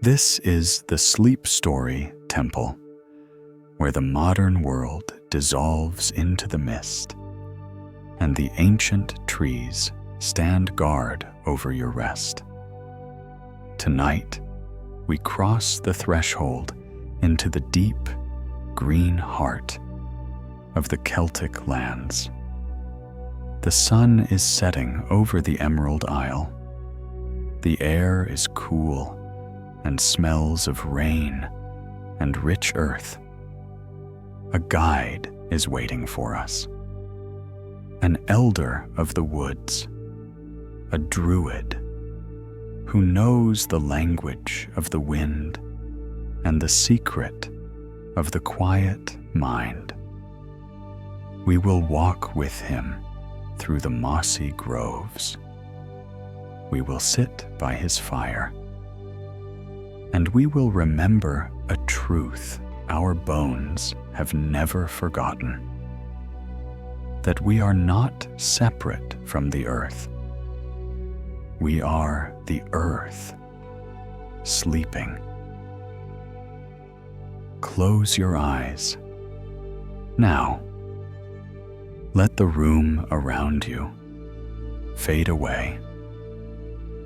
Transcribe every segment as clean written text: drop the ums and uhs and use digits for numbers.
This is the Sleep Story Temple, where the modern world dissolves into the mist, and the ancient trees stand guard over your rest. Tonight, we cross the threshold into the deep, green heart of the Celtic lands. The sun is setting over the Emerald Isle. The air is cool and smells of rain and rich earth. A guide is waiting for us. An elder of the woods, a druid, who knows the language of the wind and the secret of the quiet mind. We will walk with him through the mossy groves. We will sit by his fire, and we will remember a truth our bones have never forgotten: that we are not separate from the earth. We are the earth, sleeping. Close your eyes. Now, let the room around you fade away.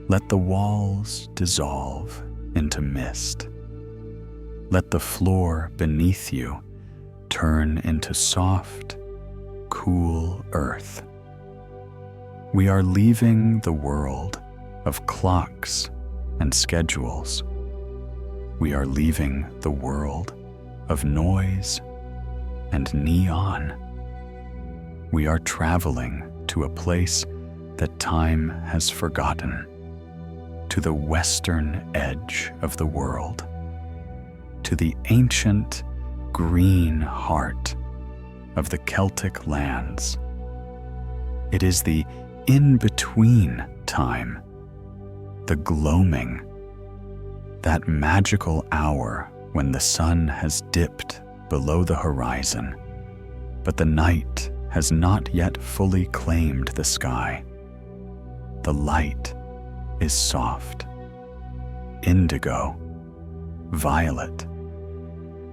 Let the walls dissolve into mist. Let the floor beneath you turn into soft, cool earth. We are leaving the world of clocks and schedules. We are leaving the world of noise and neon. We are traveling to a place that time has forgotten, to the western edge of the world, to the ancient green heart of the Celtic lands. It is the in-between time, the gloaming, that magical hour when the sun has dipped below the horizon, but the night has not yet fully claimed the sky. The light is soft, indigo, violet,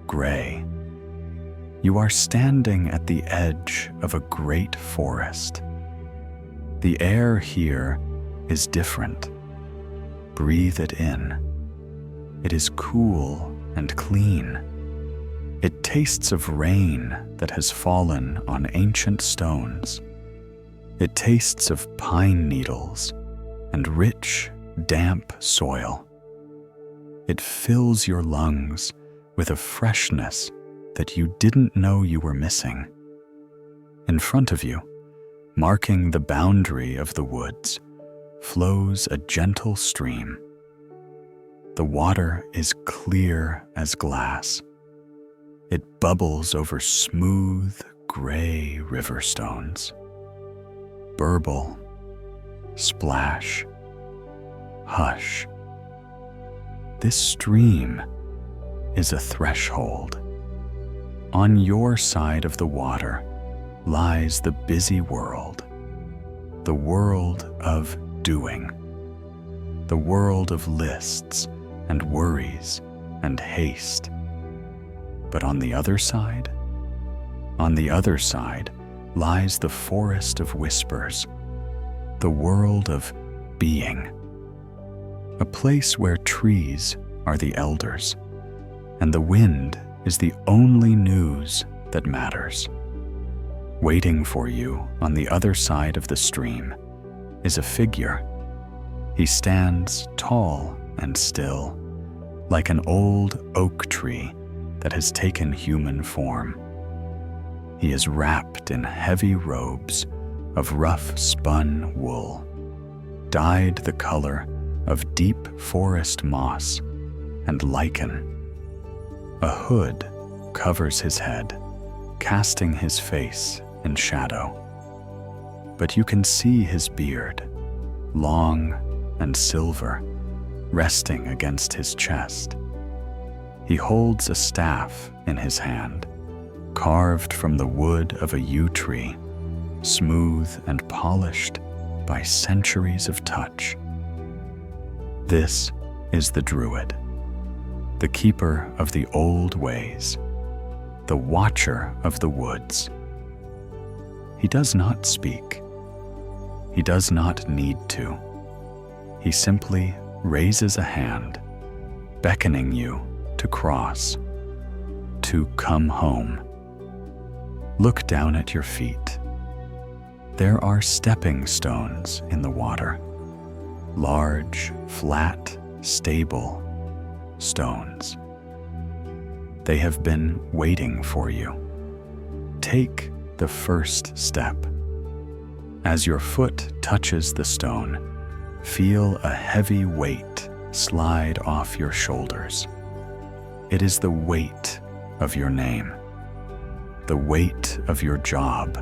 gray. You are standing at the edge of a great forest. The air here is different. Breathe it in. It is cool and clean. It tastes of rain that has fallen on ancient stones. It tastes of pine needles and rich, damp soil. It fills your lungs with a freshness that you didn't know you were missing. In front of you, marking the boundary of the woods, flows a gentle stream. The water is clear as glass. It bubbles over smooth, gray river stones. Burble, splash, hush. This stream is a threshold. On your side of the water lies the busy world, the world of doing, the world of lists and worries and haste. But on the other side lies the forest of whispers, the world of being, a place where trees are the elders, and the wind is the only news that matters. Waiting for you on the other side of the stream is a figure. He stands tall and still, like an old oak tree that has taken human form. He is wrapped in heavy robes of rough spun wool, dyed the color of deep forest moss and lichen. A hood covers his head, casting his face in shadow. But you can see his beard, long and silver, resting against his chest. He holds a staff in his hand, carved from the wood of a yew tree, smooth and polished by centuries of touch. This is the Druid, the keeper of the old ways, the watcher of the woods. He does not speak. He does not need to. He simply raises a hand, beckoning you to cross, to come home. Look down at your feet. There are stepping stones in the water, large, flat, stable stones. They have been waiting for you. Take the first step. As your foot touches the stone, feel a heavy weight slide off your shoulders. It is the weight of your name, the weight of your job,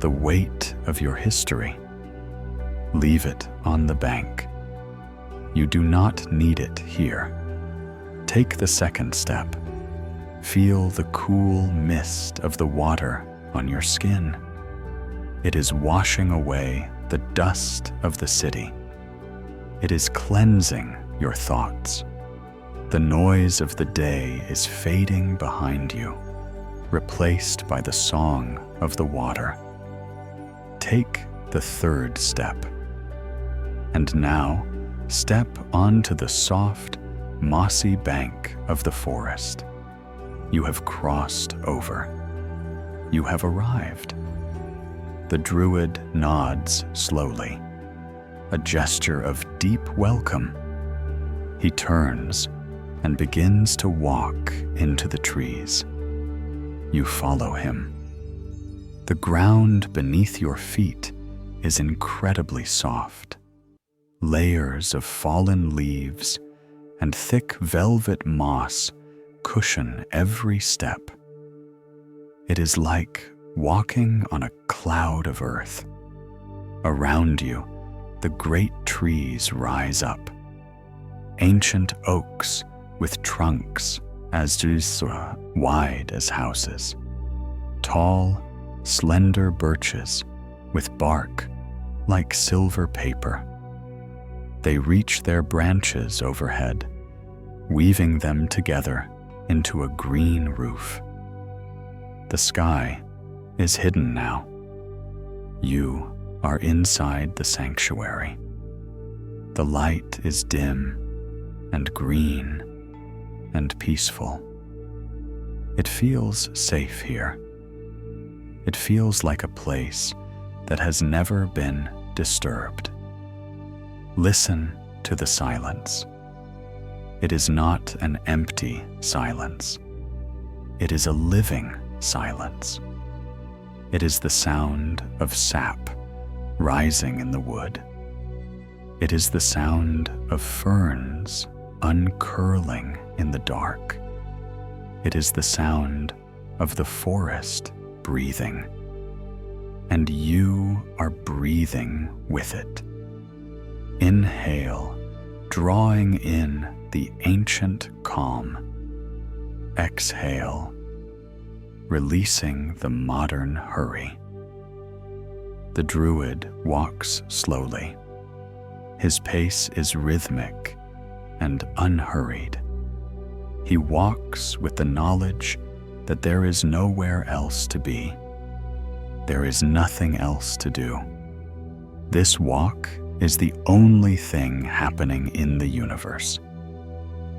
the weight of your history. Leave it on the bank. You do not need it here. Take the second step. Feel the cool mist of the water on your skin. It is washing away the dust of the city. It is cleansing your thoughts. The noise of the day is fading behind you, replaced by the song of the water. Take the third step. And now, step onto the soft, mossy bank of the forest. You have crossed over. You have arrived. The Druid nods slowly, a gesture of deep welcome. He turns and begins to walk into the trees. You follow him. The ground beneath your feet is incredibly soft. Layers of fallen leaves and thick velvet moss cushion every step. It is like walking on a cloud of earth. Around you, the great trees rise up. Ancient oaks with trunks as wide as houses. Tall, slender birches with bark like silver paper. They reach their branches overhead, weaving them together into a green roof. The sky is hidden now. You are inside the sanctuary. The light is dim and green and peaceful. It feels safe here. It feels like a place that has never been disturbed. Listen to the silence. It is not an empty silence. It is a living silence. It is the sound of sap rising in the wood. It is the sound of ferns uncurling in the dark. It is the sound of the forest breathing. And you are breathing with it. Inhale, drawing in the ancient calm. Exhale, releasing the modern hurry. The Druid walks slowly. His pace is rhythmic and unhurried. He walks with the knowledge that there is nowhere else to be. There is nothing else to do. This walk is the only thing happening in the universe.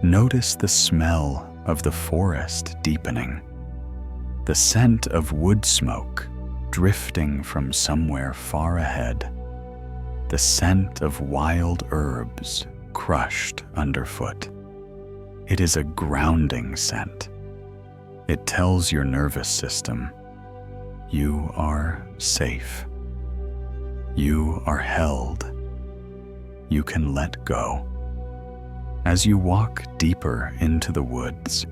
Notice the smell of the forest deepening, the scent of wood smoke drifting from somewhere far ahead, the scent of wild herbs crushed underfoot. It is a grounding scent. It tells your nervous system, you are safe. You are held. You can let go. As you walk deeper into the woods,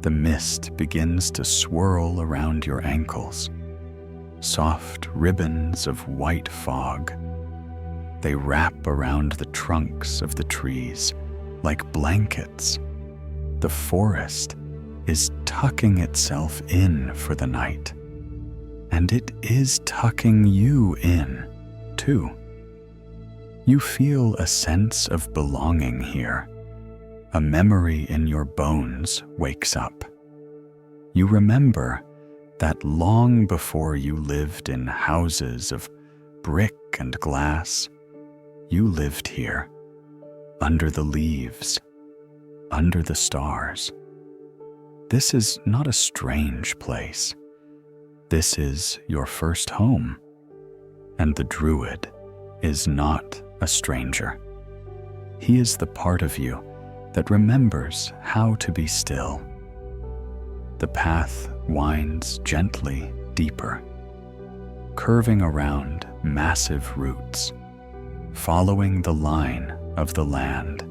the mist begins to swirl around your ankles. Soft ribbons of white fog. They wrap around the trunks of the trees like blankets. The forest is tucking itself in for the night. And it is tucking you in, too. You feel a sense of belonging here, A memory in your bones wakes up. You remember that long before you lived in houses of brick and glass, you lived here, under the leaves, under the stars. This is not a strange place. This is your first home. And the Druid is not a stranger. He is the part of you that remembers how to be still. The path winds gently deeper, curving around massive roots, following the line of the land.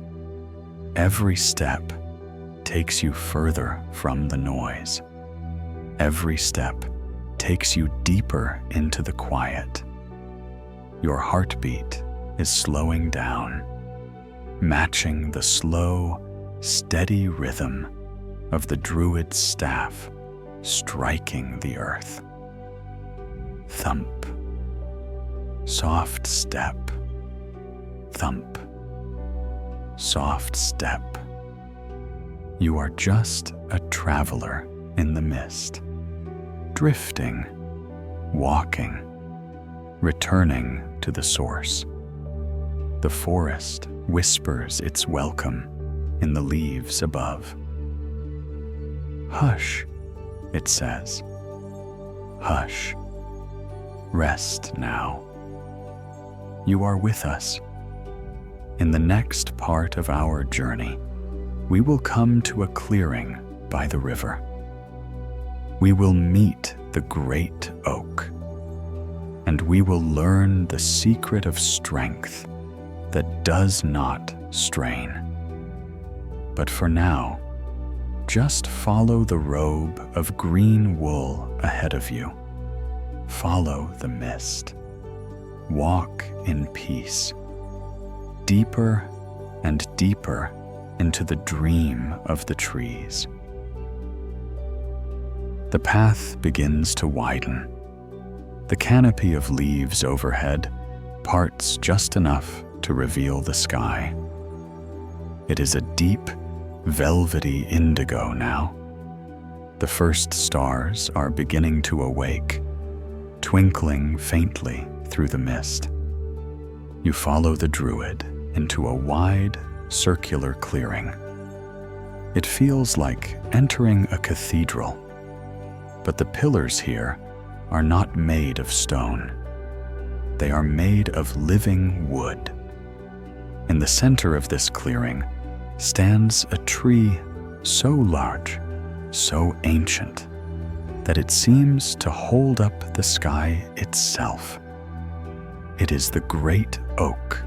Every step takes you further from the noise. Every step takes you deeper into the quiet. Your heartbeat is slowing down, matching the slow, steady rhythm of the Druid's staff striking the earth. Thump. Soft step. Thump. Soft step. You are just a traveler in the mist, drifting, walking, returning to the source. The forest whispers its welcome in the leaves above. Hush, it says. Hush. Rest now. You are with us. In the next part of our journey, we will come to a clearing by the river. We will meet the great oak, and we will learn the secret of strength that does not strain. But for now, just follow the robe of green wool ahead of you. Follow the mist. Walk in peace, deeper and deeper into the dream of the trees. The path begins to widen. The canopy of leaves overhead parts just enough to reveal the sky. It is a deep, velvety indigo now. The first stars are beginning to awake, twinkling faintly through the mist. You follow the Druid into a wide, circular clearing. It feels like entering a cathedral, but the pillars here are not made of stone. They are made of living wood. In the center of this clearing stands a tree so large, so ancient, that it seems to hold up the sky itself. It is the great oak,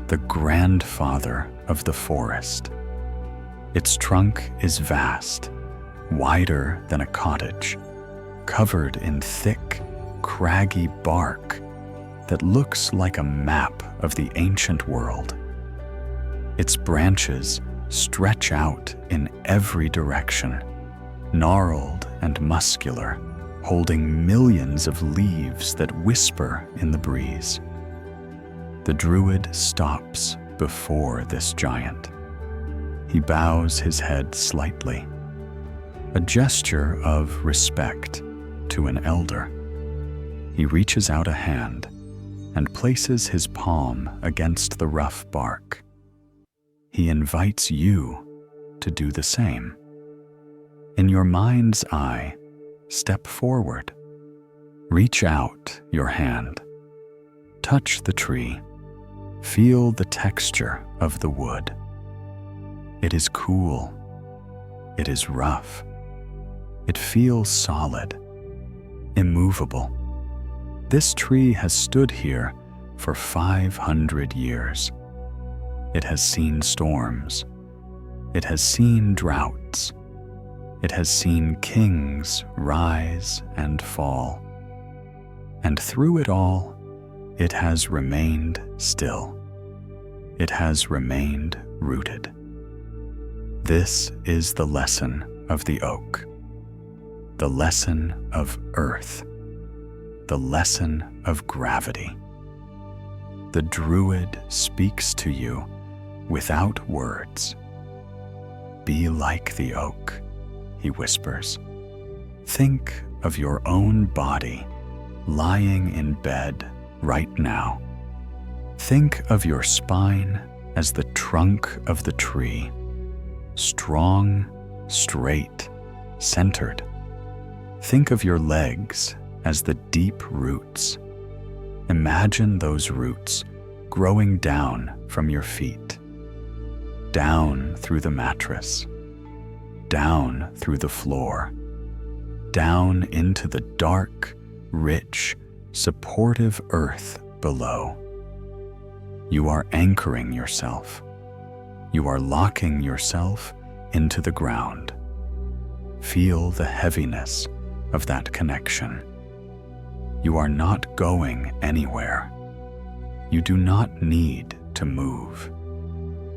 the grandfather of the forest. Its trunk is vast, wider than a cottage, covered in thick, craggy bark that looks like a map of the ancient world. Its branches stretch out in every direction, gnarled and muscular, holding millions of leaves that whisper in the breeze. The Druid stops before this giant. He bows his head slightly, a gesture of respect to an elder. He reaches out a hand and places his palm against the rough bark. He invites you to do the same. In your mind's eye, step forward. Reach out your hand. Touch the tree. Feel the texture of the wood. It is cool. It is rough. It feels solid, immovable. This tree has stood here for 500 years. It has seen storms. It has seen droughts. It has seen kings rise and fall. And through it all, it has remained still. It has remained rooted. This is the lesson of the oak, the lesson of earth, the lesson of gravity. The Druid speaks to you without words, Be like the oak, he whispers. Think of your own body lying in bed right now. Think of your spine as the trunk of the tree, strong, straight, centered. Think of your legs as the deep roots. Imagine those roots growing down from your feet, down through the mattress, down through the floor, down into the dark, rich, supportive earth below. You are anchoring yourself. You are locking yourself into the ground. Feel the heaviness of that connection. You are not going anywhere. You do not need to move.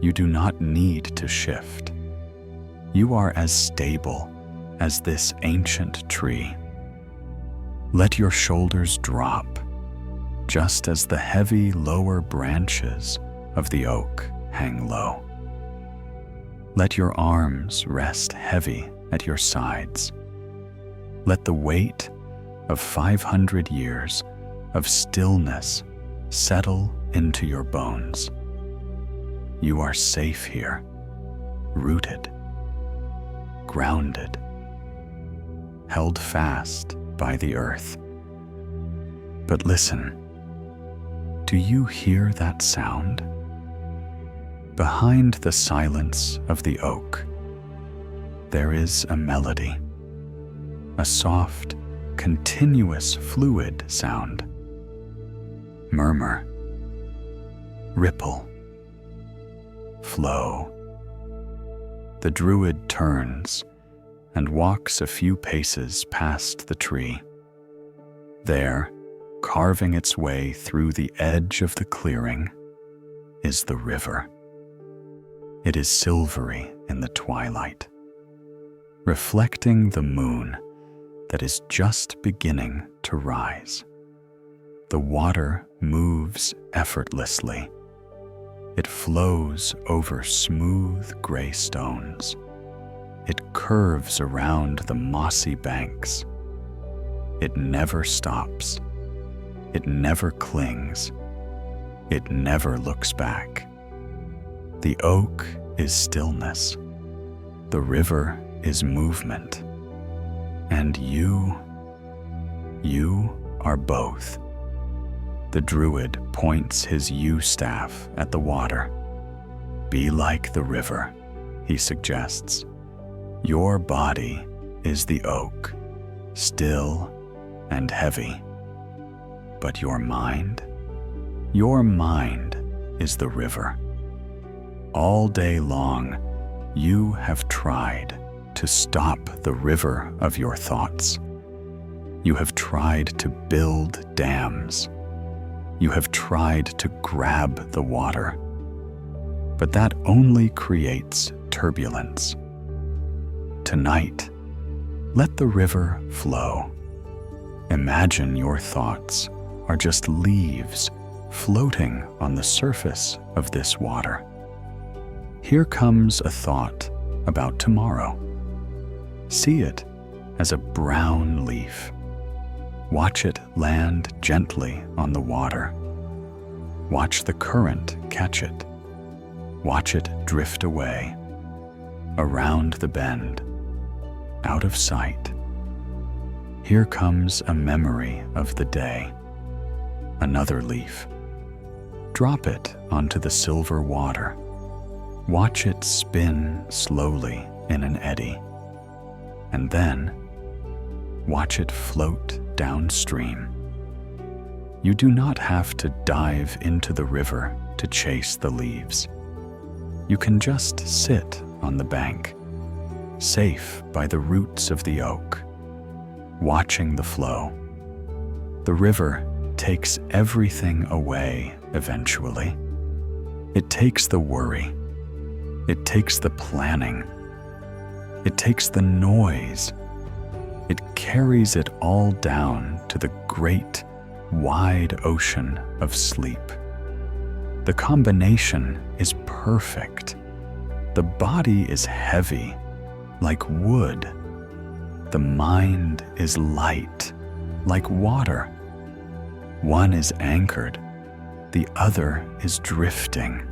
You do not need to shift. You are as stable as this ancient tree. Let your shoulders drop, just as the heavy lower branches of the oak hang low. Let your arms rest heavy at your sides. Let the weight of 500 years of stillness settle into your bones. You are safe here, rooted, grounded, held fast by the earth. But listen, do you hear that sound? Behind the silence of the oak, there is a melody, a soft, continuous fluid sound. Murmur, ripple, flow. The Druid turns and walks a few paces past the tree. There, carving its way through the edge of the clearing, is the river. It is silvery in the twilight, reflecting the moon that is just beginning to rise. The water moves effortlessly. It flows over smooth gray stones. It curves around the mossy banks. It never stops. It never clings. It never looks back. The oak is stillness. The river is movement. And you are both. The Druid points his yew staff at the water. Be like the river, he suggests. Your body is the oak, still and heavy. But your mind is the river. All day long, you have tried to stop the river of your thoughts. You have tried to build dams. You have tried to grab the water. But that only creates turbulence. Tonight, let the river flow. Imagine your thoughts are just leaves floating on the surface of this water. Here comes a thought about tomorrow. See it as a brown leaf. Watch it land gently on the water. Watch the current catch it. Watch it drift away, around the bend, out of sight. Here comes a memory of the day. Another leaf. Drop it onto the silver water. Watch it spin slowly in an eddy. And then, watch it float downstream. You do not have to dive into the river to chase the leaves. You can just sit on the bank, safe by the roots of the oak, watching the flow. The river takes everything away eventually. It takes the worry. It takes the planning. It takes the noise. It carries it all down to the great, wide ocean of sleep. The combination is perfect. The The body is heavy, like wood. The mind is light, like water. One is anchored, the other is drifting.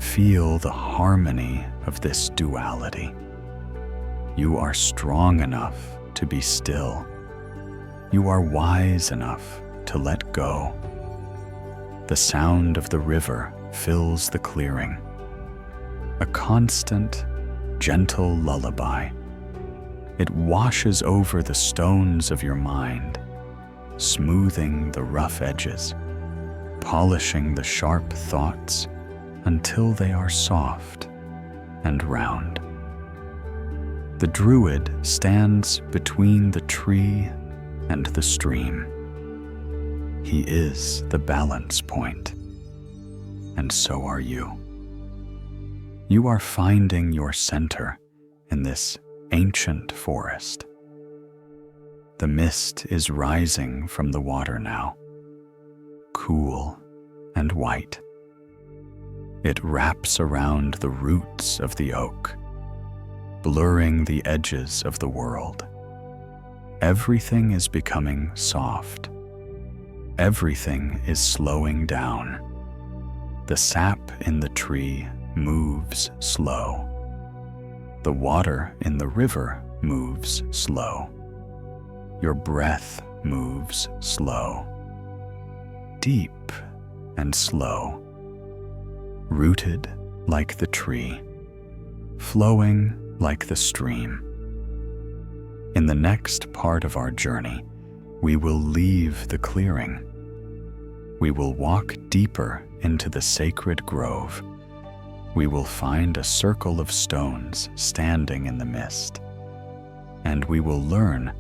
Feel the harmony of this duality. You are strong enough to be still. You are wise enough to let go. The sound of the river fills the clearing, a constant, gentle lullaby. It washes over the stones of your mind, smoothing the rough edges, polishing the sharp thoughts until they are soft and round. The Druid stands between the tree and the stream. He is the balance point, and so are you. You are finding your center in this ancient forest. The mist is rising from the water now, cool and white. It wraps around the roots of the oak, blurring the edges of the world. Everything is becoming soft. Everything is slowing down. The sap in the tree moves slow. The water in the river moves slow. Your breath moves slow. Deep and slow. Rooted like the tree. Flowing like the stream. In the next part of our journey, we will leave the clearing. We will walk deeper into the sacred grove. We will find a circle of stones standing in the mist, and we will learn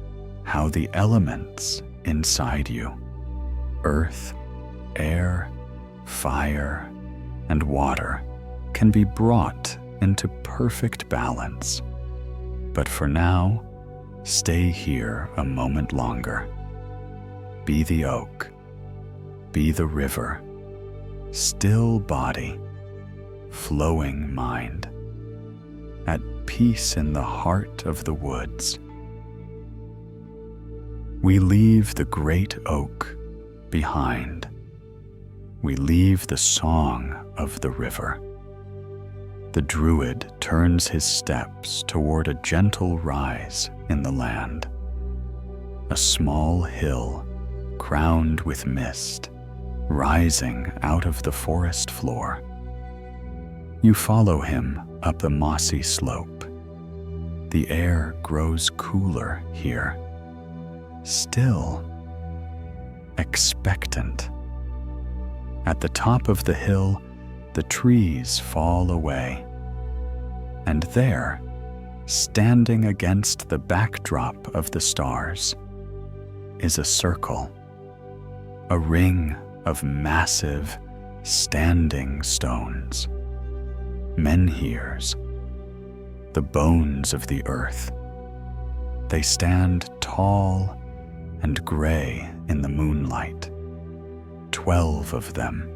how the elements inside you, earth, air, fire, and water, can be brought into perfect balance. But for now, stay here a moment longer. Be the oak, be the river, still body, flowing mind, at peace in the heart of the woods. We leave the great oak behind. We leave the song of the river. The Druid turns his steps toward a gentle rise in the land. A small hill crowned with mist, rising out of the forest floor. You follow him up the mossy slope. The air grows cooler here, still, expectant. At the top of the hill, the trees fall away, and there, standing against the backdrop of the stars, is a circle, a ring of massive, standing stones, menhirs, the bones of the earth. They stand tall and gray in the moonlight, 12 of them,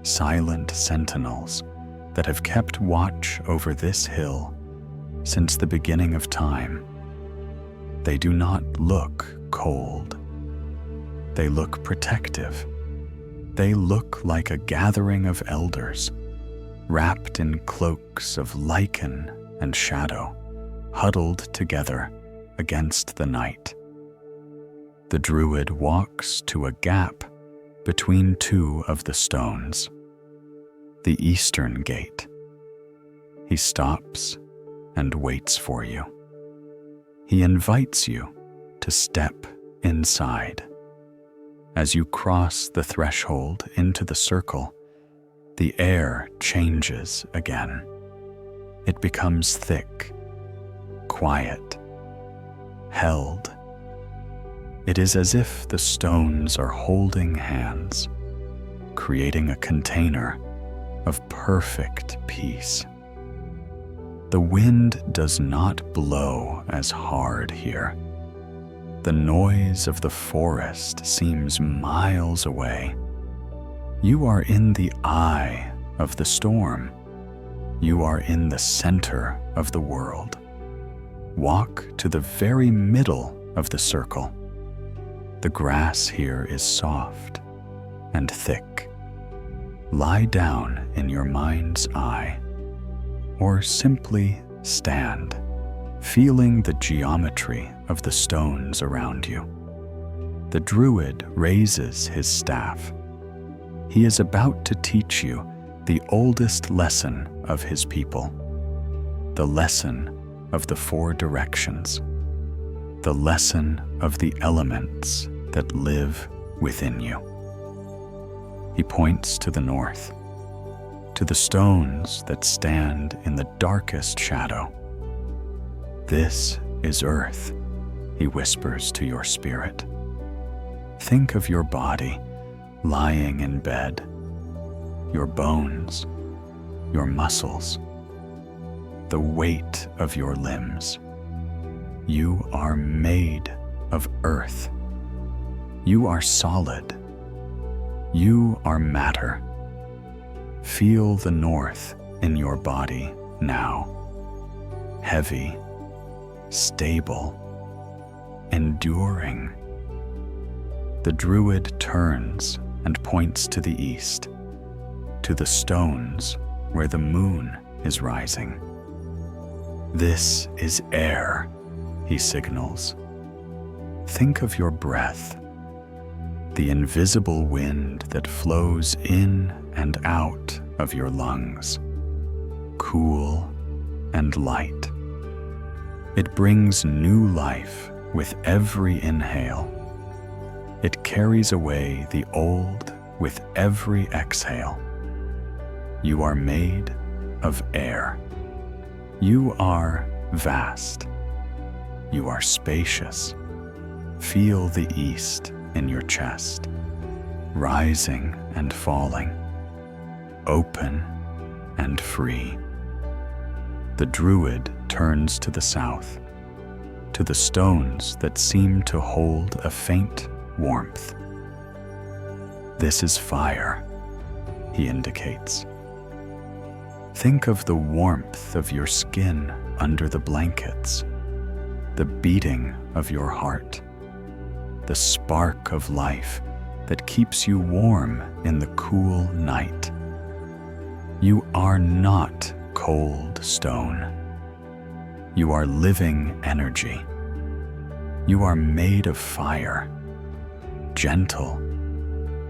silent sentinels that have kept watch over this hill since the beginning of time. They do not look cold. They look protective. They look like a gathering of elders, wrapped in cloaks of lichen and shadow, huddled together against the night. The Druid walks to a gap between two of the stones, the eastern gate. He stops and waits for you. He invites you to step inside. As you cross the threshold into the circle, the air changes again. It becomes thick, quiet, held. It is as if the stones are holding hands, creating a container of perfect peace. The wind does not blow as hard here. The noise of the forest seems miles away. You are in the eye of the storm, You are in the center of the world. Walk to the very middle of the circle. The grass here is soft and thick. Lie down in your mind's eye, or simply stand, feeling the geometry of the stones around you. The Druid raises his staff. He is about to teach you the oldest lesson of his people, the lesson of the 4 directions, the lesson of the elements that live within you. He points to the north, to the stones that stand in the darkest shadow. This is Earth, he whispers to your spirit. Think of your body lying in bed, your bones, your muscles, the weight of your limbs. You are made of earth. You are solid. You are matter. Feel the north in your body now. Heavy, stable, enduring. The Druid turns and points to the east, to the stones where the moon is rising. This is air, he signals. Think of your breath, the invisible wind that flows in and out of your lungs, cool and light. It brings new life with every inhale. It carries away the old with every exhale. You are made of air. You are vast. You are spacious. Feel the east in your chest, rising and falling, open and free. The Druid turns to the south, to the stones that seem to hold a faint warmth. This is fire, he indicates. Think of the warmth of your skin under the blankets, the beating of your heart, the spark of life that keeps you warm in the cool night. You are not cold stone. You are living energy. You are made of fire, gentle,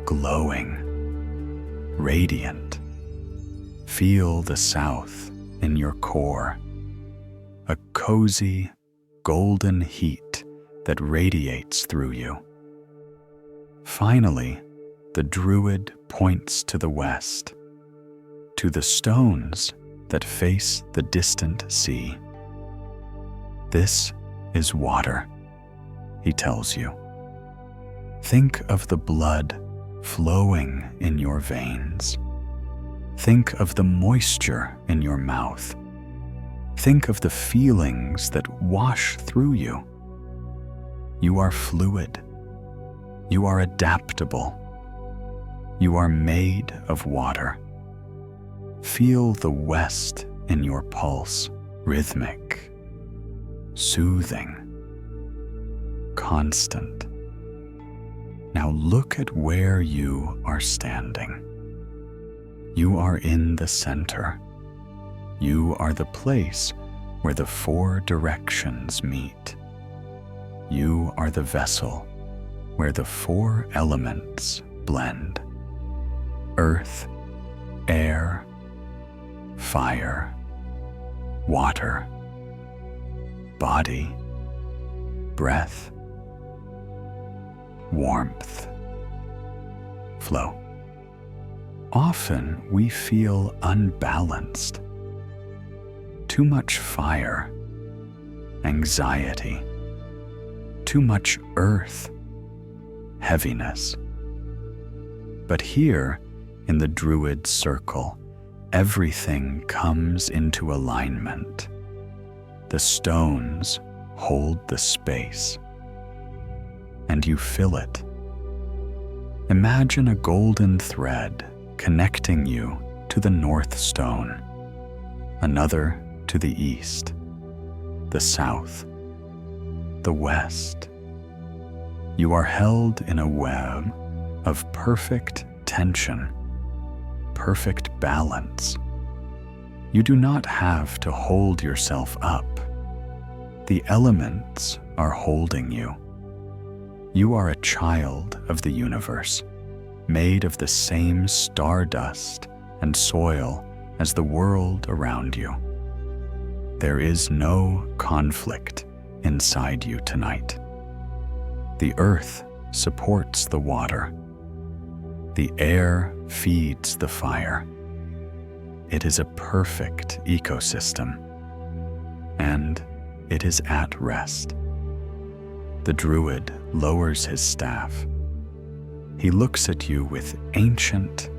glowing, radiant. Feel the south in your core, a cozy, golden heat that radiates through you. Finally, the Druid points to the west, to the stones that face the distant sea. This is water, he tells you. Think of the blood flowing in your veins. Think of the moisture in your mouth. Think of the feelings that wash through you. You are fluid. You are adaptable. You are made of water. Feel the west in your pulse, rhythmic, soothing, constant. Now look at where you are standing. You are in the center. You are the place where the 4 directions meet. You are the vessel where the 4 elements blend. Earth, air, fire, water, body, breath, warmth, flow. Often we feel unbalanced. Too much fire, anxiety, too much earth, heaviness. But here, in the Druid circle, everything comes into alignment. The stones hold the space, and you fill it. Imagine a golden thread connecting you to the North Stone. another to the east, the south, the west. You are held in a web of perfect tension, perfect balance. You do not have to hold yourself up. The elements are holding you. You are a child of the universe, made of the same stardust and soil as the world around you. There is no conflict inside you tonight. The earth supports the water. The air feeds the fire. It is a perfect ecosystem, and it is at rest. The Druid lowers his staff. He looks at you with ancient,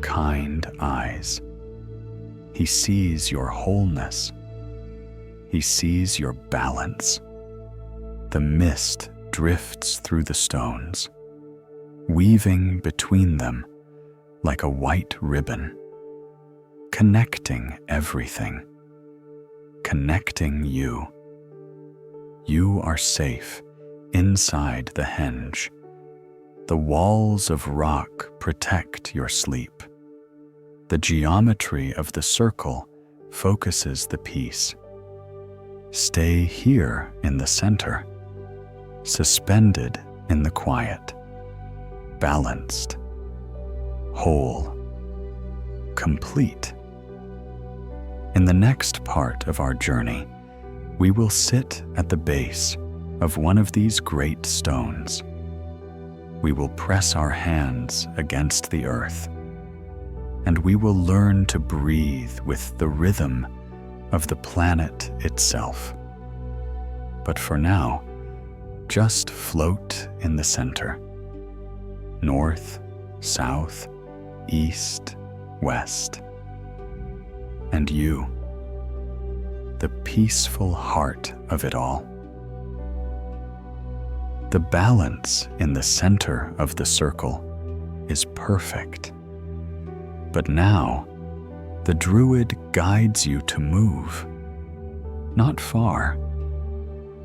kind eyes. He sees your wholeness. He sees your balance. The mist drifts through the stones, weaving between them like a white ribbon, connecting everything, connecting you. You are safe inside the henge. The walls of rock protect your sleep. The geometry of the circle focuses the peace. Stay here in the center, suspended in the quiet, balanced, whole, complete. In the next part of our journey, we will sit at the base of one of these great stones. We will press our hands against the earth, and we will learn to breathe with the rhythm of the planet itself. But for now, just float in the center. North, south, east, west. And you, the peaceful heart of it all. The balance in the center of the circle is perfect. But now, the Druid guides you to move. Not far,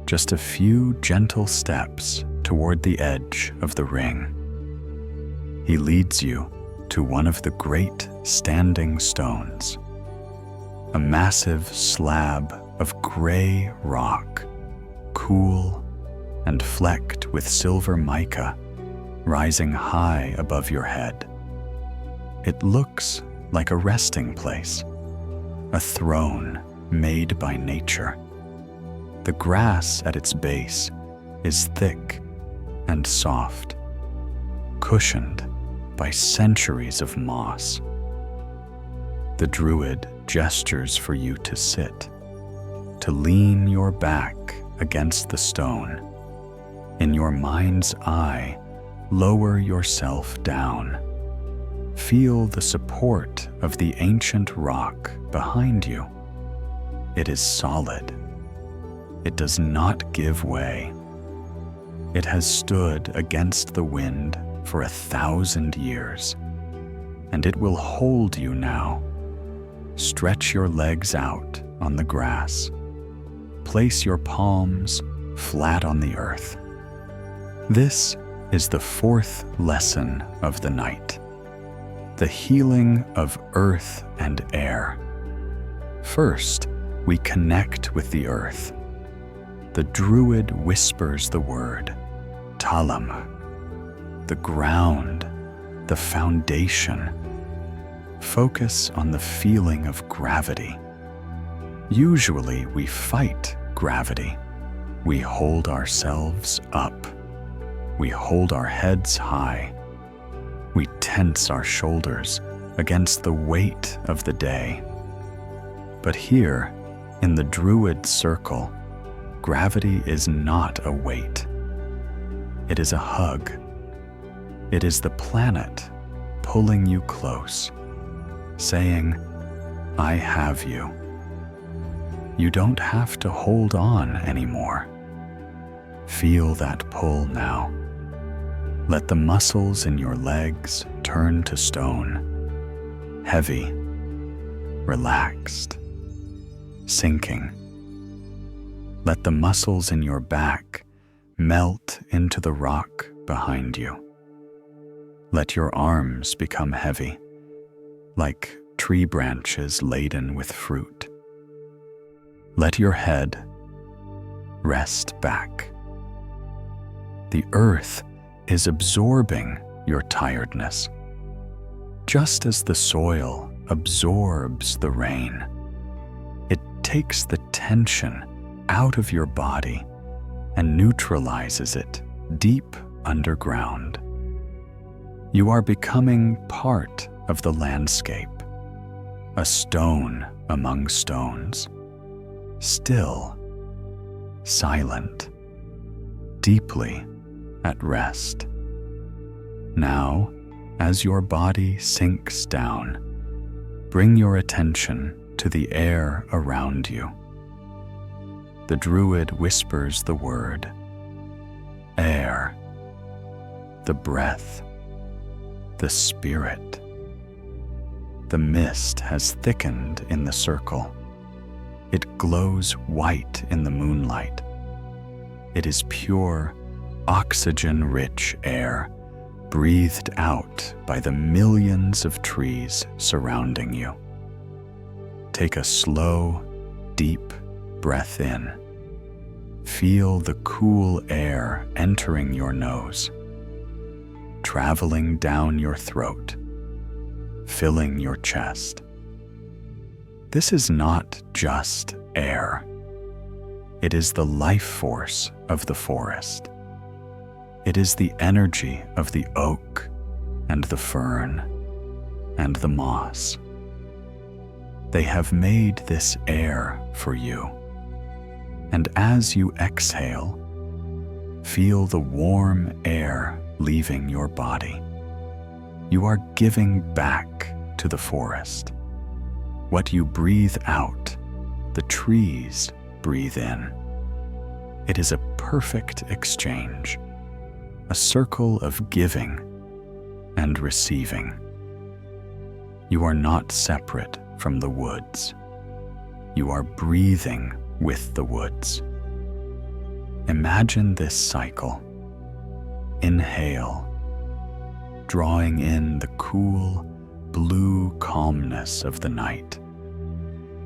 just a few gentle steps toward the edge of the ring. He leads you to one of the great standing stones, a massive slab of gray rock, cool and flecked with silver mica, rising high above your head. It looks like a resting place, a throne made by nature. The grass at its base is thick and soft, cushioned by centuries of moss. The Druid gestures for you to sit, to lean your back against the stone. In your mind's eye, lower yourself down. Feel the support of the ancient rock behind you. It is solid. It does not give way. It has stood against the wind for 1,000 years, and it will hold you now. Stretch your legs out on the grass. Place your palms flat on the earth. This is the fourth lesson of the night, the healing of earth and air. First, we connect with the earth. The Druid whispers the word, Talam, the ground, the foundation. Focus on the feeling of gravity. Usually we fight gravity. We hold ourselves up. We hold our heads high. We tense our shoulders against the weight of the day. But here, in the Druid circle, gravity is not a weight. It is a hug. It is the planet pulling you close, saying, I have you. You don't have to hold on anymore. Feel that pull now. Let the muscles in your legs turn to stone, heavy, relaxed, sinking. Let the muscles in your back melt into the rock behind you. Let your arms become heavy, like tree branches laden with fruit. Let your head rest back. The earth is absorbing your tiredness, just as the soil absorbs the rain. It takes the tension out of your body and neutralizes it deep underground. You are becoming part of the landscape, a stone among stones, still, silent, deeply at rest. Now, as your body sinks down, bring your attention to the air around you. The Druid whispers the word, air, the breath, the spirit. The mist has thickened in the circle. It glows white in the moonlight. It is pure, oxygen-rich air, breathed out by the millions of trees surrounding you. Take a slow, deep breath in. Feel the cool air entering your nose, traveling down your throat, filling your chest. This is not just air. It is the life force of the forest. It is the energy of the oak and the fern and the moss. They have made this air for you. And as you exhale, feel the warm air leaving your body. You are giving back to the forest. What you breathe out, the trees breathe in. It is a perfect exchange, a circle of giving and receiving. You are not separate from the woods. You are breathing with the woods. Imagine this cycle. Inhale, drawing in the cool, blue calmness of the night.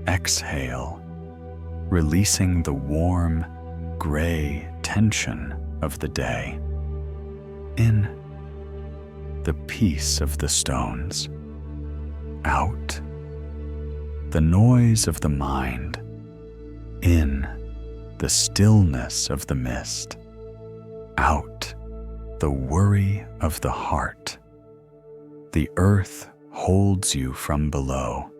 Exhale, releasing the warm, gray tension of the day. In, the peace of the stones. Out, the noise of the mind. In, the stillness of the mist. Out, the worry of the heart. The earth holds you from below.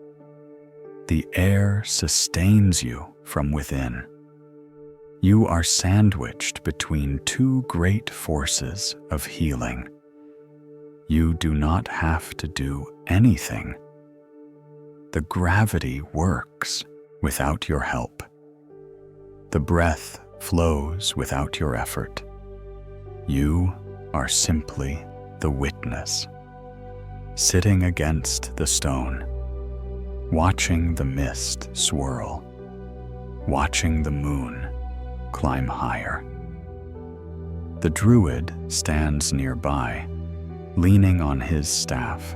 The air sustains you from within. You are sandwiched between two great forces of healing. You do not have to do anything. The gravity works without your help. The breath flows without your effort. You are simply the witness, sitting against the stone, watching the mist swirl, watching the moon climb higher. The Druid stands nearby, leaning on his staff.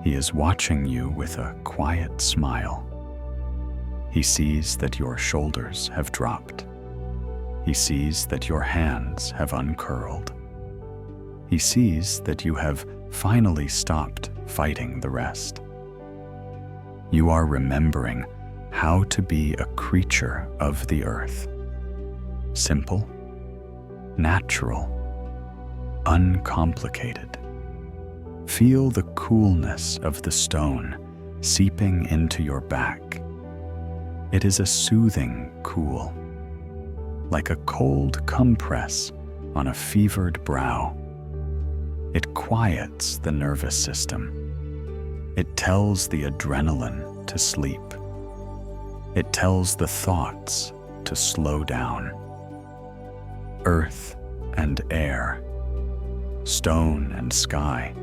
He is watching you with a quiet smile. He sees that your shoulders have dropped. He sees that your hands have uncurled. He sees that you have finally stopped fighting the rest. You are remembering how to be a creature of the earth. Simple, natural, uncomplicated. Feel the coolness of the stone seeping into your back. It is a soothing cool, like a cold compress on a fevered brow. It quiets the nervous system. It tells the adrenaline to sleep. It tells the thoughts to slow down. Earth and air, stone and sky,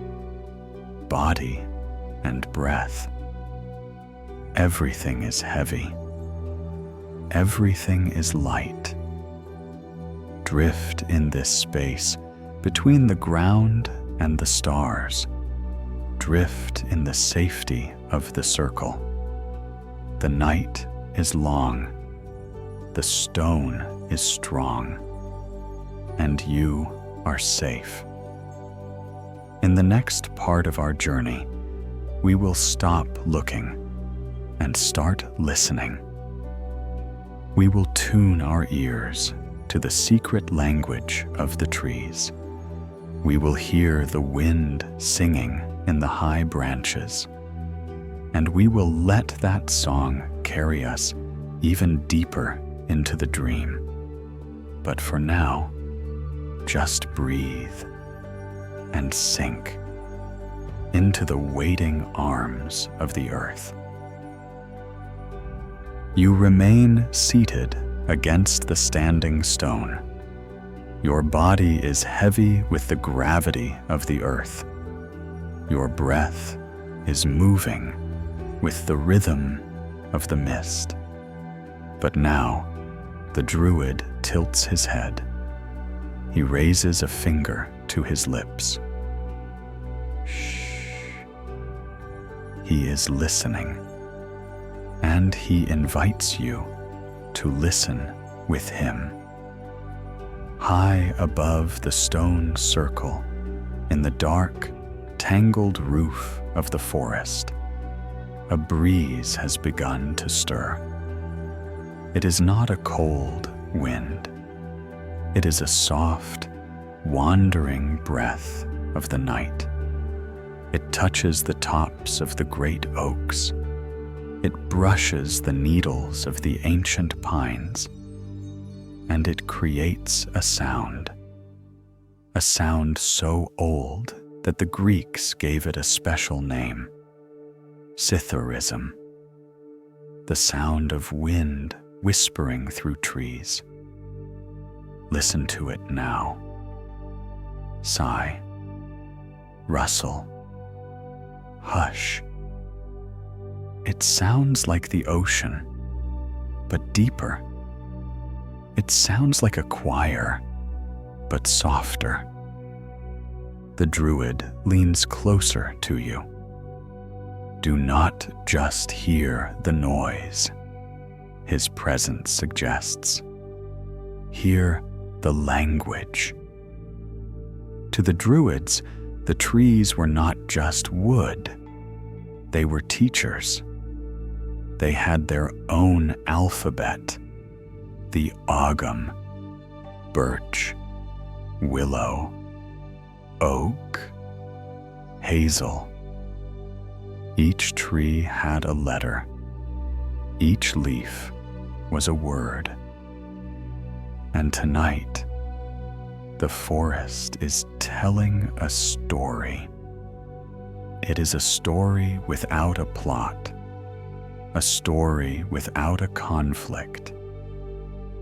body and breath. Everything is heavy everything is light. Drift in this space between the ground and the stars. Drift in the safety of the circle. The night is long. The stone is strong. And you are safe. In the next part of our journey, we will stop looking and start listening. We will tune our ears to the secret language of the trees. We will hear the wind singing in the high branches, and we will let that song carry us even deeper into the dream. But for now, just breathe and sink into the waiting arms of the earth. You remain seated against the standing stone. Your body is heavy with the gravity of the earth. Your breath is moving with the rhythm of the mist. But now, the Druid tilts his head. He raises a finger to his lips. Shh. He is listening, and he invites you to listen with him. High above the stone circle, in the dark, tangled roof of the forest, a breeze has begun to stir. It is not a cold wind. It is a soft, wandering breath of the night. It touches the tops of the great oaks. It brushes the needles of the ancient pines, and it creates a sound so old that the Greeks gave it a special name, Cytherism, the sound of wind whispering through trees. Listen to it now. Sigh, rustle, hush. It sounds like the ocean, but deeper. It sounds like a choir, but softer. The Druid leans closer to you. Do not just hear the noise, his presence suggests. Hear the language. To the Druids, the trees were not just wood. They were teachers. They had their own alphabet. The Ogham, birch, willow, oak, hazel. Each tree had a letter. Each leaf was a word. And tonight, the forest is telling a story. It is a story without a plot, a story without a conflict.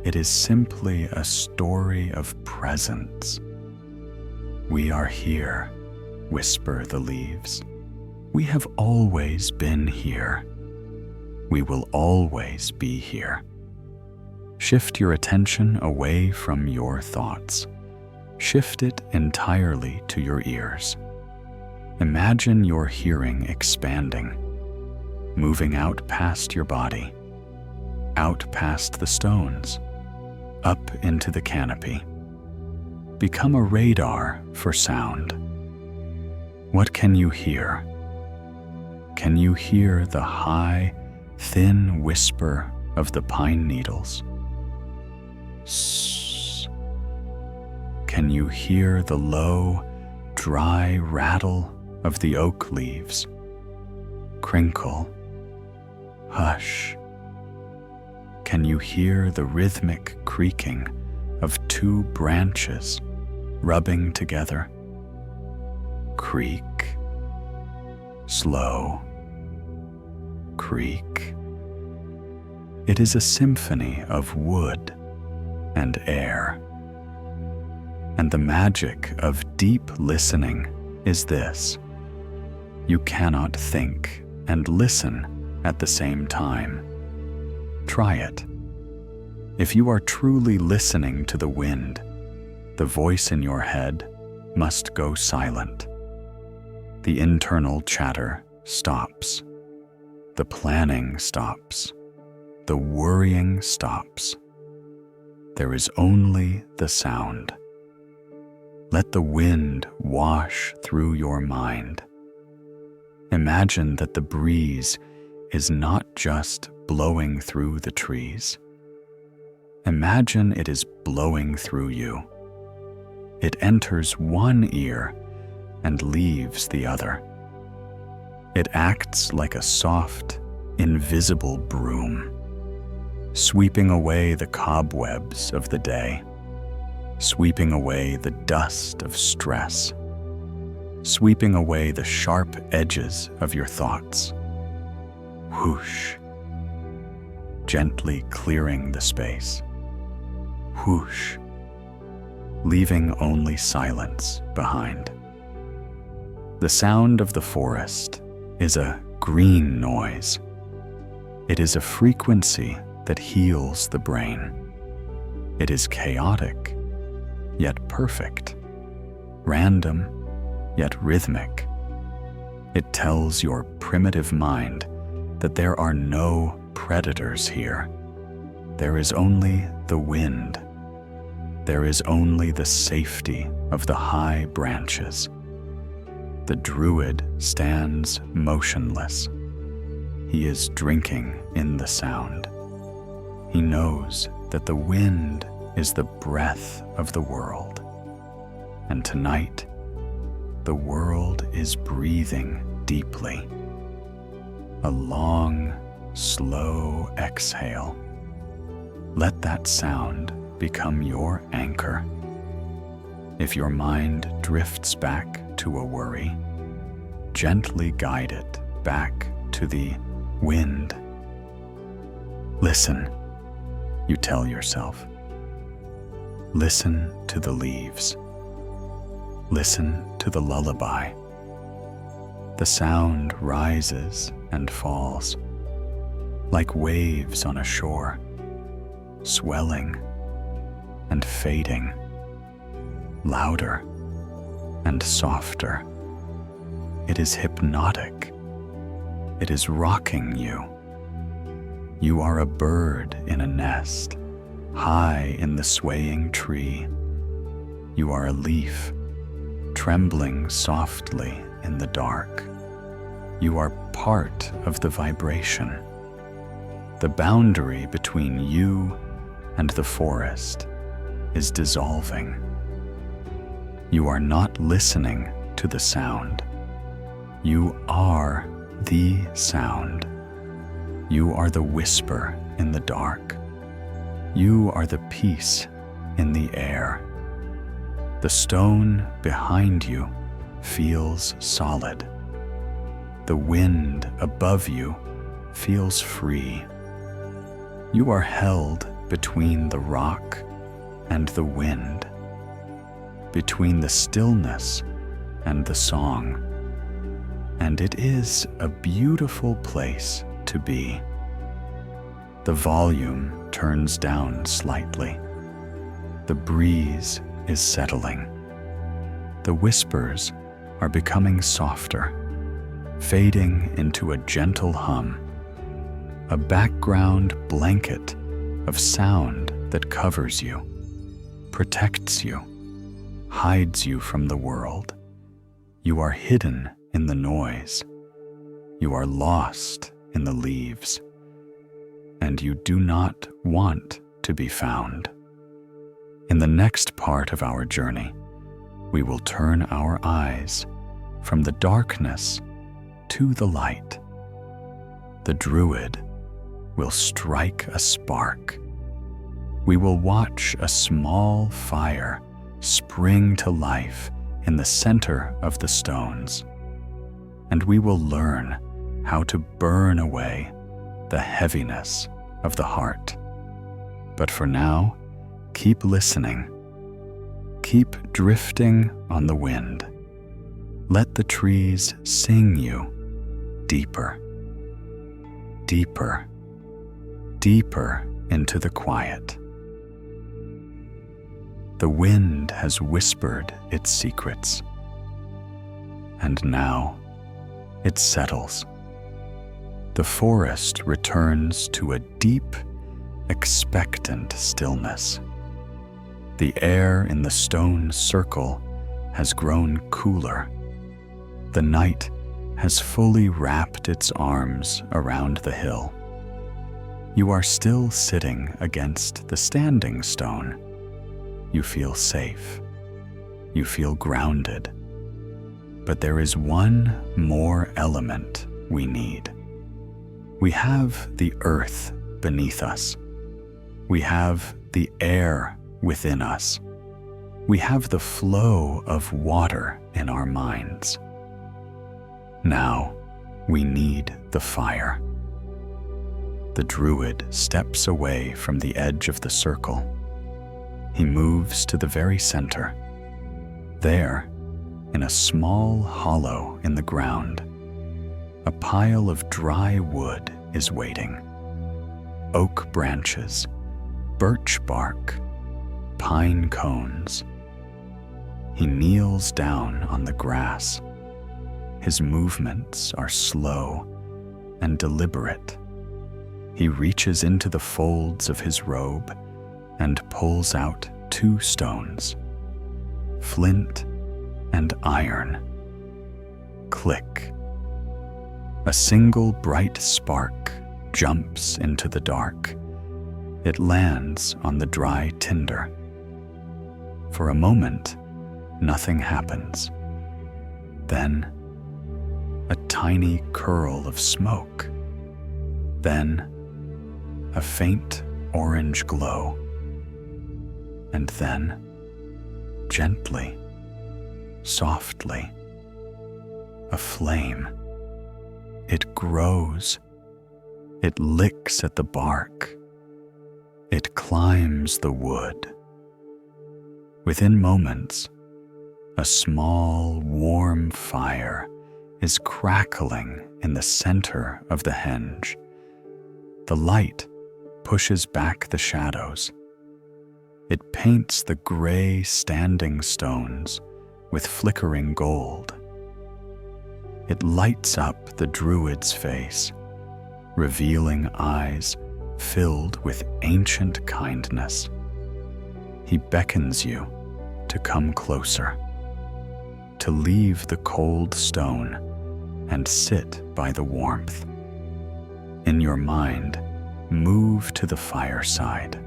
It is simply a story of presence. We are here, whisper the leaves. We have always been here. We will always be here. Shift your attention away from your thoughts. Shift it entirely to your ears. Imagine your hearing expanding, moving out past your body, out past the stones, up into the canopy. Become a radar for sound. What can you hear? Can you hear the high, thin whisper of the pine needles? Sss. Can you hear the low, dry rattle of the oak leaves? Crinkle. Hush. Can you hear the rhythmic creaking of two branches rubbing together? Creak. Slow. Creak. It is a symphony of wood and air. And the magic of deep listening is this: you cannot think and listen at the same time. Try it. If you are truly listening to the wind, the voice in your head must go silent. The internal chatter stops. The planning stops. The worrying stops. There is only the sound. Let the wind wash through your mind. Imagine that the breeze is not just blowing through the trees. Imagine it is blowing through you. It enters one ear and leaves the other. It acts like a soft, invisible broom, sweeping away the cobwebs of the day, sweeping away the dust of stress, sweeping away the sharp edges of your thoughts. Whoosh, gently clearing the space. Whoosh, leaving only silence behind. The sound of the forest is a green noise. It is a frequency that heals the brain. It is chaotic, yet perfect, random, yet rhythmic. It tells your primitive mind that there are no predators here. There is only the wind. There is only the safety of the high branches. The Druid stands motionless. He is drinking in the sound. He knows that the wind is the breath of the world. And tonight, the world is breathing deeply. A long, slow exhale. Let that sound become your anchor. If your mind drifts back to a worry, gently guide it back to the wind. Listen, you tell yourself. Listen to the leaves. Listen to the lullaby. The sound rises and falls, like waves on a shore, swelling and fading, louder and softer. It is hypnotic. It is rocking you. You are a bird in a nest, high in the swaying tree. You are a leaf, trembling softly in the dark. You are part of the vibration. The boundary between you and the forest is dissolving. You are not listening to the sound. You are the sound. You are the whisper in the dark. You are the peace in the air. The stone behind you feels solid. The wind above you feels free. You are held between the rock and the wind, between the stillness and the song. And it is a beautiful place to be. The volume turns down slightly. The breeze is settling. The whispers are becoming softer, fading into a gentle hum, a background blanket of sound that covers you, protects you, hides you from the world. You are hidden in the noise. You are lost in the leaves. And you do not want to be found. In the next part of our journey, we will turn our eyes from the darkness to the light. The Druid will strike a spark. We will watch a small fire spring to life in the center of the stones, and we will learn how to burn away the heaviness of the heart. But for now, keep listening. Keep drifting on the wind. Let the trees sing you deeper, deeper, deeper into the quiet. The wind has whispered its secrets. And now it settles. The forest returns to a deep, expectant stillness. The air in the stone circle has grown cooler. The night has fully wrapped its arms around the hill. You are still sitting against the standing stone. You feel safe. You feel grounded. But there is one more element we need. We have the earth beneath us. We have the air within us. We have the flow of water in our minds. Now we need the fire. The Druid steps away from the edge of the circle. He moves to the very center. There, in a small hollow in the ground, a pile of dry wood is waiting. Oak branches, birch bark, pine cones. He kneels down on the grass. His movements are slow and deliberate. He reaches into the folds of his robe and pulls out 2 stones, flint and iron. Click. A single bright spark jumps into the dark. It lands on the dry tinder. For a moment, nothing happens. Then, a tiny curl of smoke. Then, a faint orange glow. And then, gently, softly, a flame. It grows. It licks at the bark. It climbs the wood. Within moments, a small, warm fire is crackling in the center of the henge. The light pushes back the shadows. It paints the gray standing stones with flickering gold. It lights up the Druid's face, revealing eyes filled with ancient kindness. He beckons you to come closer, to leave the cold stone and sit by the warmth. In your mind, move to the fireside.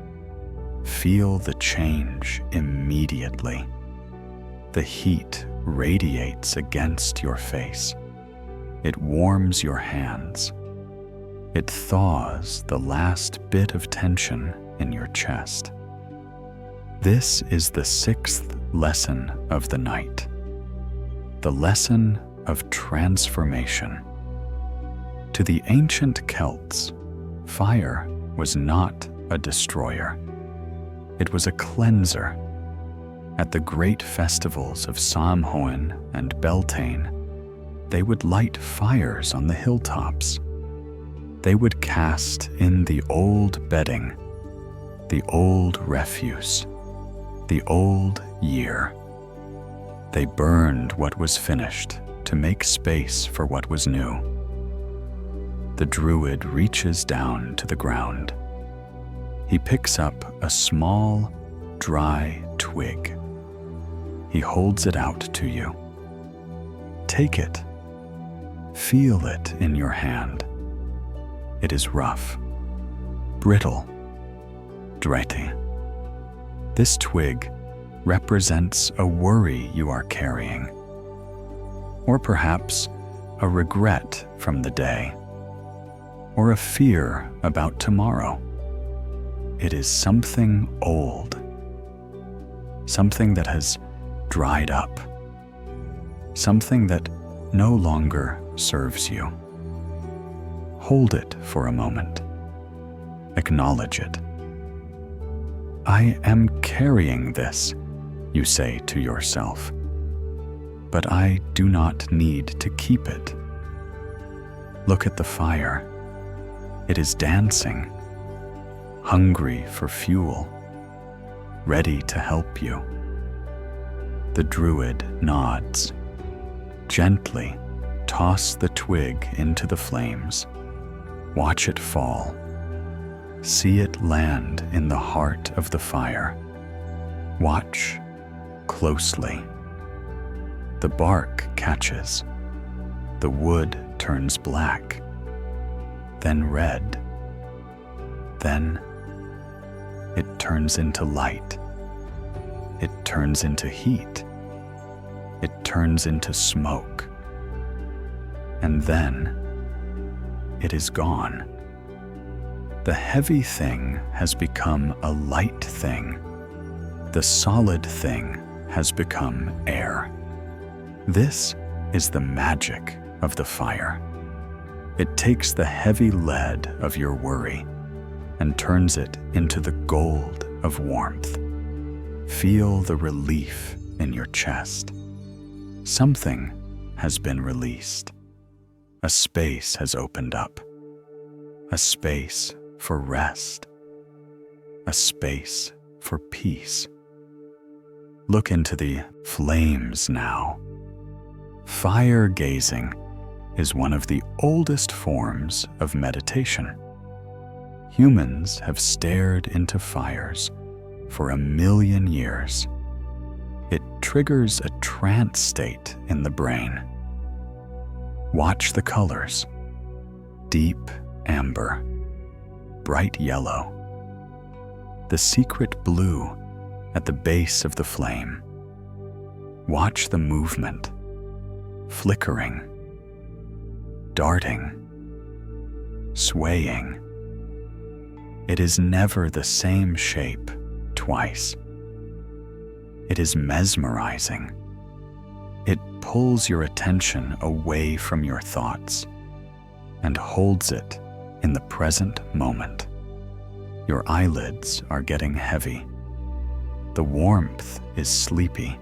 Feel the change immediately. The heat radiates against your face. It warms your hands. It thaws the last bit of tension in your chest. This is the 6th lesson of the night. The lesson of transformation. To the ancient Celts, fire was not a destroyer. It was a cleanser. At the great festivals of Samhain and Beltane, they would light fires on the hilltops. They would cast in the old bedding, the old refuse, the old year. They burned what was finished to make space for what was new. The Druid reaches down to the ground. He picks up a small, dry twig. He holds it out to you. Take it. Feel it in your hand. It is rough, brittle, dretty. This twig represents a worry you are carrying, or perhaps a regret from the day, or a fear about tomorrow. It is something old, something that has dried up, something that no longer serves you. Hold it for a moment. Acknowledge it. I am carrying this, you say to yourself, but I do not need to keep it. Look at the fire. It is dancing, hungry for fuel. ready to help you. The Druid nods. Gently toss the twig into the flames. Watch it fall. See it land in the heart of the fire. Watch closely. The bark catches. The wood turns black, then red. Then it turns into light. It turns into heat. It turns into smoke. And then it is gone. The heavy thing has become a light thing. The solid thing has become air. This is the magic of the fire. It takes the heavy lead of your worry and turns it into the gold of warmth. Feel the relief in your chest. Something has been released. A space has opened up. A space for rest. A space for peace. Look into the flames now. Fire gazing is one of the oldest forms of meditation. Humans have stared into fires for 1,000,000 years. It triggers a trance state in the brain. Watch the colors. Deep amber, bright yellow, the secret blue at the base of the flame. Watch the movement, flickering, darting, swaying. It is never the same shape twice. It is mesmerizing. It pulls your attention away from your thoughts and holds it in the present moment. Your eyelids are getting heavy. The warmth is sleepy.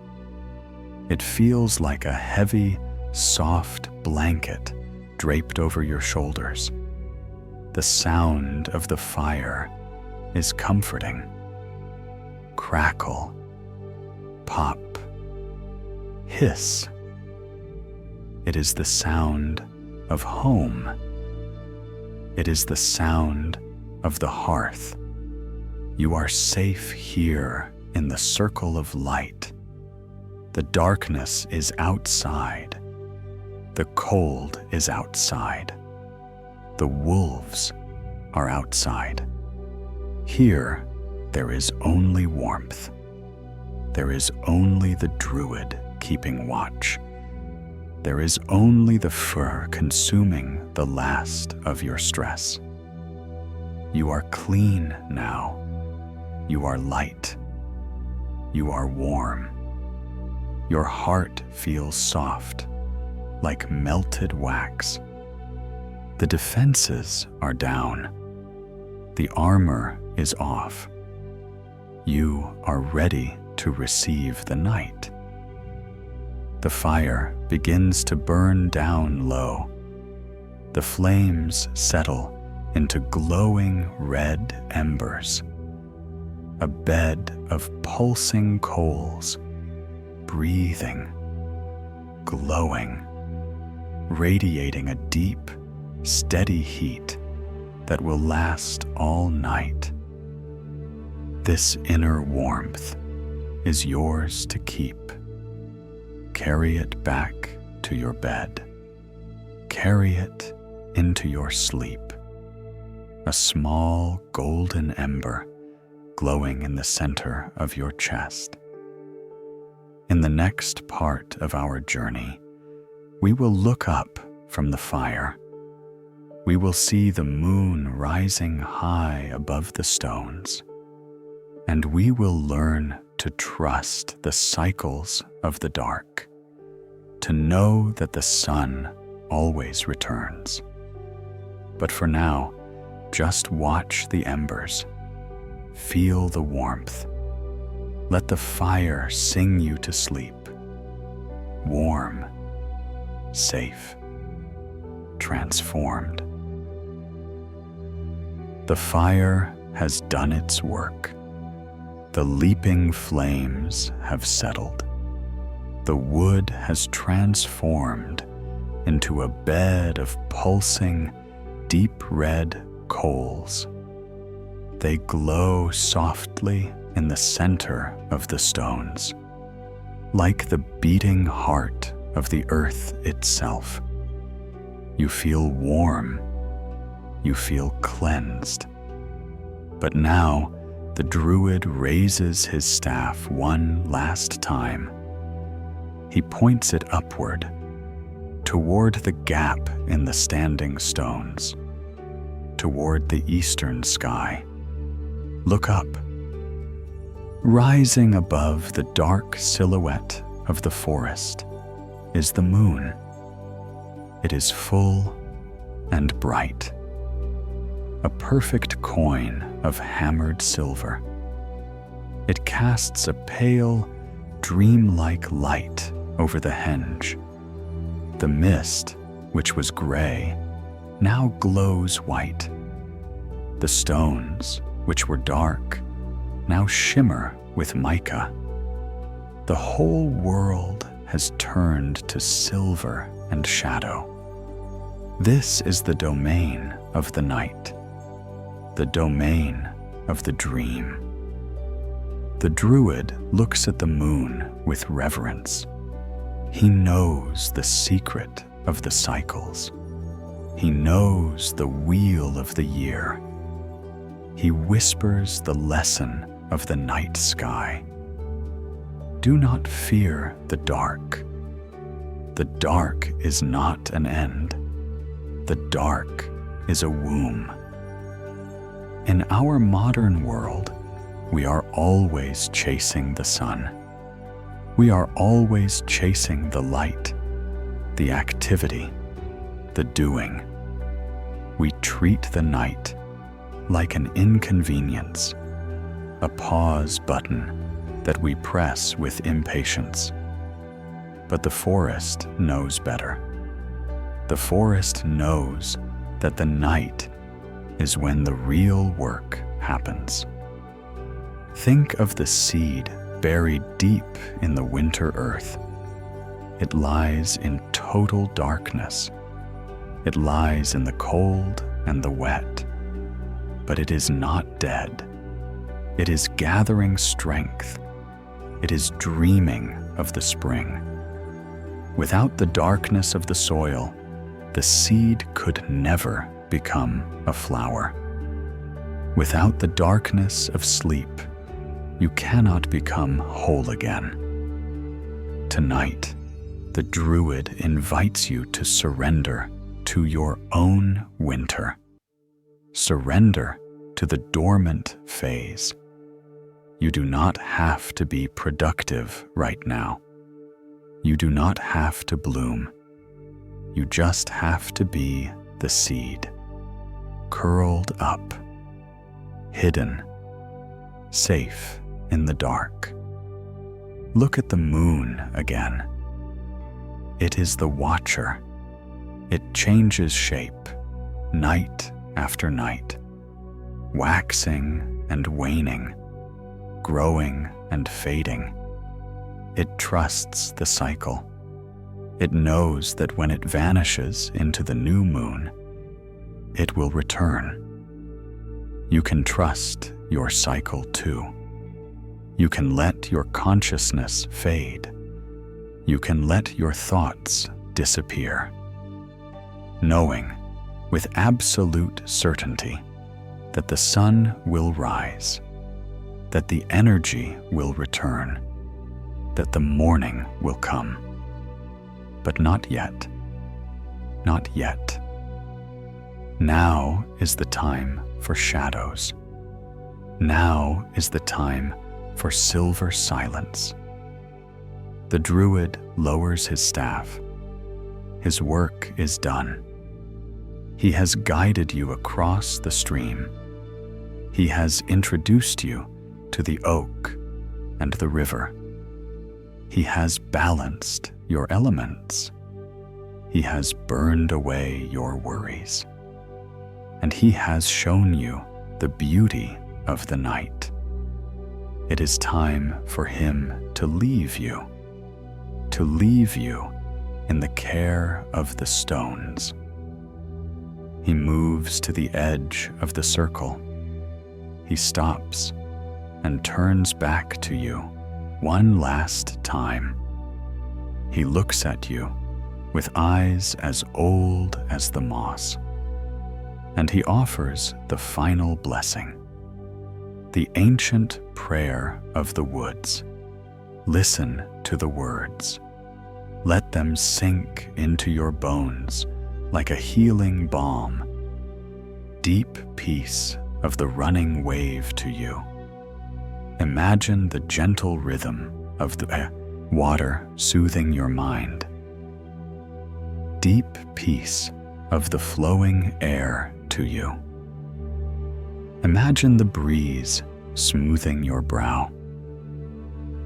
It feels like a heavy, soft blanket draped over your shoulders. The sound of the fire is comforting. Crackle, pop, hiss. It is the sound of home. It is the sound of the hearth. You are safe here in the circle of light. The darkness is outside. The cold is outside. The wolves are outside. Here, there is only warmth. There is only the Druid keeping watch. There is only the fur consuming the last of your stress. You are clean now. You are light. You are warm. Your heart feels soft, like melted wax. The defenses are down. The armor is off. You are ready to receive the night. The fire begins to burn down low. The flames settle into glowing red embers. A bed of pulsing coals, breathing, glowing, radiating a deep, steady heat that will last all night. This inner warmth is yours to keep. Carry it back to your bed. Carry it into your sleep. A small golden ember glowing in the center of your chest. In the next part of our journey, we will look up from the fire. We will see the moon rising high above the stones, and we will learn to trust the cycles of the dark, to know that the sun always returns. But for now, just watch the embers. Feel the warmth. Let the fire sing you to sleep. Warm, safe, transformed. The fire has done its work. The leaping flames have settled. The wood has transformed into a bed of pulsing, deep red coals. They glow softly in the center of the stones, like the beating heart of the earth itself. You feel warm. You feel cleansed. But now the Druid raises his staff one last time. He points it upward, toward the gap in the standing stones, toward the eastern sky. Look up. Rising above the dark silhouette of the forest is the moon. It is full and bright, a perfect coin of hammered silver. It casts a pale, dreamlike light over the Henge. The mist, which was gray, now glows white. The stones, which were dark, now shimmer with mica. The whole world has turned to silver and shadow. This is the domain of the night, the domain of the dream. The Druid looks at the moon with reverence. He knows the secret of the cycles. He knows the wheel of the year. He whispers the lesson of the night sky. Do not fear the dark. The dark is not an end. The dark is a womb. In our modern world, we are always chasing the sun. We are always chasing the light, the activity, the doing. We treat the night like an inconvenience, a pause button that we press with impatience. But the forest knows better. The forest knows that the night is when the real work happens. Think of the seed buried deep in the winter earth. It lies in total darkness. It lies in the cold and the wet. But it is not dead. It is gathering strength. It is dreaming of the spring. Without the darkness of the soil, the seed could never become a flower. Without the darkness of sleep, you cannot become whole again. Tonight, the Druid invites you to surrender to your own winter. Surrender to the dormant phase. You do not have to be productive right now. You do not have to bloom. You just have to be the seed, curled up, hidden, safe in the dark. Look at the moon again. It is the watcher. It changes shape, night after night, waxing and waning, growing and fading. It trusts the cycle. It knows that when it vanishes into the new moon, it will return. You can trust your cycle too. You can let your consciousness fade. You can let your thoughts disappear, knowing with absolute certainty that the sun will rise, that the energy will return, that the morning will come. But not yet. Not yet. Now is the time for shadows. Now is the time for silver silence. The Druid lowers his staff. His work is done. He has guided you across the stream. He has introduced you to the oak and the river. He has balanced your elements. He has burned away your worries. And he has shown you the beauty of the night. It is time for him to leave you in the care of the stones. He moves to the edge of the circle. He stops and turns back to you one last time. He looks at you with eyes as old as the moss, and he offers the final blessing, the ancient prayer of the woods. Listen to the words. Let them sink into your bones like a healing balm. Deep peace of the running wave to you. Imagine the gentle rhythm of the water soothing your mind. Deep peace of the flowing air to you. Imagine the breeze smoothing your brow.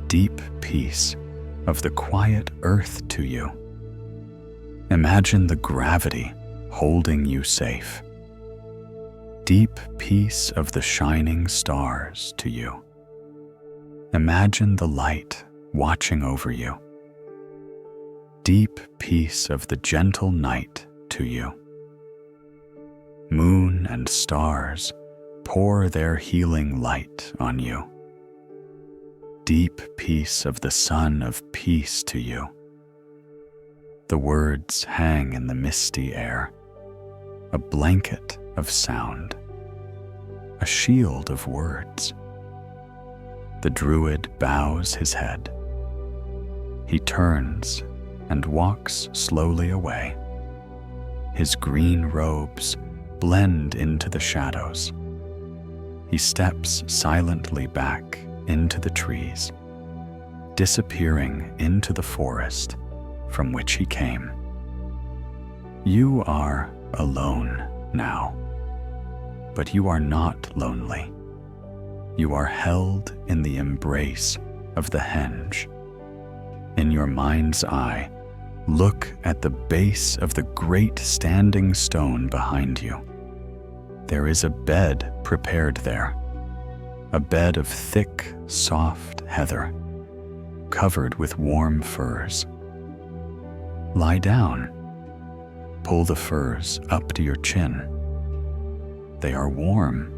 Deep peace of the quiet earth to you. Imagine the gravity holding you safe. Deep peace of the shining stars to you. Imagine the light watching over you. Deep peace of the gentle night to you. Moon and stars pour their healing light on you. Deep peace of the sun of peace to you. The words hang in the misty air, a blanket of sound, a shield of words. The Druid bows his head. He turns and walks slowly away. His green robes blend into the shadows. He steps silently back into the trees, disappearing into the forest from which he came. You are alone now, but you are not lonely. You are held in the embrace of the Henge. In your mind's eye, look at the base of the great standing stone behind you. There is a bed prepared there, a bed of thick, soft heather, covered with warm furs. Lie down. Pull the furs up to your chin. They are warm.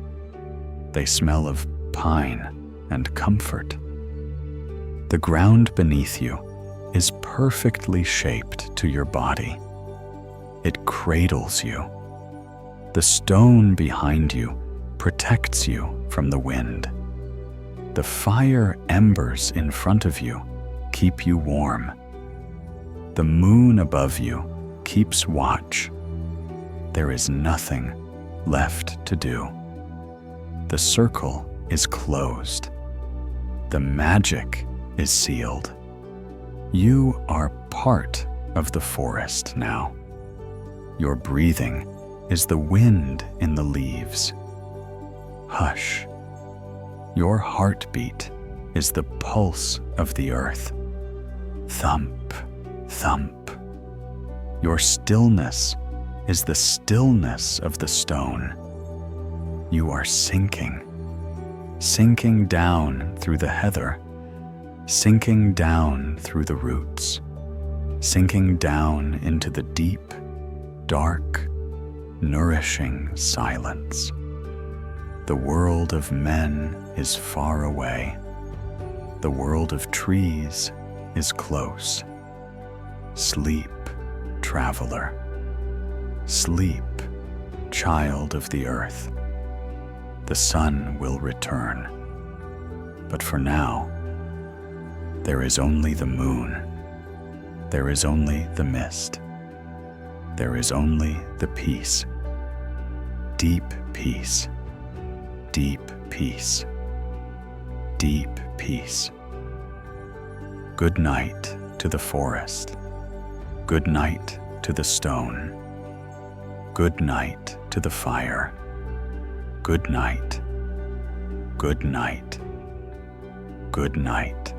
They smell of pine and comfort. The ground beneath you is perfectly shaped to your body. It cradles you. The stone behind you protects you from the wind. The fire embers in front of you keep you warm. The moon above you keeps watch. There is nothing left to do. The circle is closed. The magic is sealed. You are part of the forest now. Your breathing is the wind in the leaves. Hush. Your heartbeat is the pulse of the earth. Thump, thump. Your stillness is the stillness of the stone. You are sinking down through the heather, sinking down through the roots, sinking down into the deep, dark, nourishing silence. The world of men is far away. The world of trees is close. Sleep, traveler. Sleep, child of the earth. The sun will return. But for now, there is only the moon. There is only the mist. There is only the peace. Deep peace. Deep peace. Deep peace. Good night to the forest. Good night to the stone. Good night to the fire. Good night. Good night. Good night.